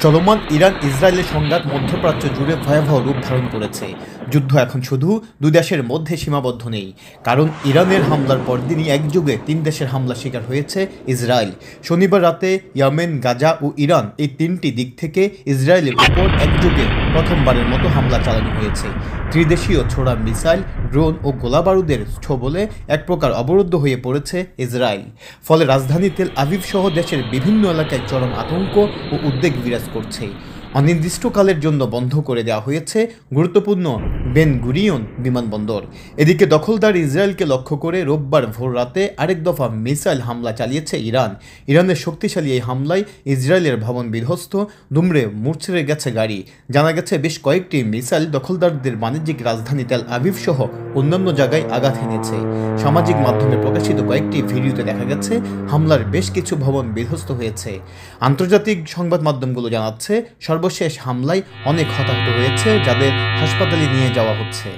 চলমান ইরান ইসরায়েলের সংঘাত মধ্যপ্রাচ্য জুড়ে ভয়াবহ রূপ ধারণ করেছে। যুদ্ধ এখন শুধু দুই দেশের মধ্যে সীমাবদ্ধ নেই, কারণ ইরানের হামলার পরদিনই একযোগে তিন দেশের হামলা শিকার হয়েছে ইসরায়েল। শনিবার রাতে ইয়েমেন, গাজা ও ইরান এই তিনটি দিক থেকে ইসরায়েলের উপর একযোগে প্রথমবারের মতো হামলা চালানো হয়েছে। ত্রিদেশীয় ছোড়া মিসাইল, ড্রোন ও গোলাবারুদের ছোবলে এক প্রকার অবরুদ্ধ হয়ে পড়েছে ইসরায়েল। ফলে রাজধানী তেল আভিভ সহ দেশের বিভিন্ন এলাকায় চরম আতঙ্ক ও উদ্বেগ বিরাজ করছে। অনির্দিষ্টকালের জন্য বন্ধ করে দেওয়া হয়েছে গুরুত্বপূর্ণ বেন গুরিয়ন বিমানবন্দর। এদিকে দখলদার ইসরায়েলকে লক্ষ্য করে রোববার ভোর রাতে আরেক দফা মিসাইল হামলা চালিয়েছে ইরান। ইরানের শক্তিশালী এই হামলায় ইসরায়েলের ভবন বিধ্বস্ত, দুমড়ে মুচড়ে গেছে গাড়ি। জানা গেছে বেশ কয়েকটি মিসাইল দখলদারদের বাণিজ্যিক রাজধানী তেল আভিভ সহ অন্যান্য জায়গায় আঘাত এনেছে। সামাজিক মাধ্যমে প্রকাশিত কয়েকটি ভিডিওতে দেখা গেছে হামলার বেশ কিছু ভবন বিধ্বস্ত হয়েছে। আন্তর্জাতিক সংবাদ মাধ্যমগুলো জানাচ্ছে সর্বশেষ হামলায় অনেক হতাহত হয়েছে, যাদের হাসপাতালে নিয়ে যাওয়া হচ্ছে।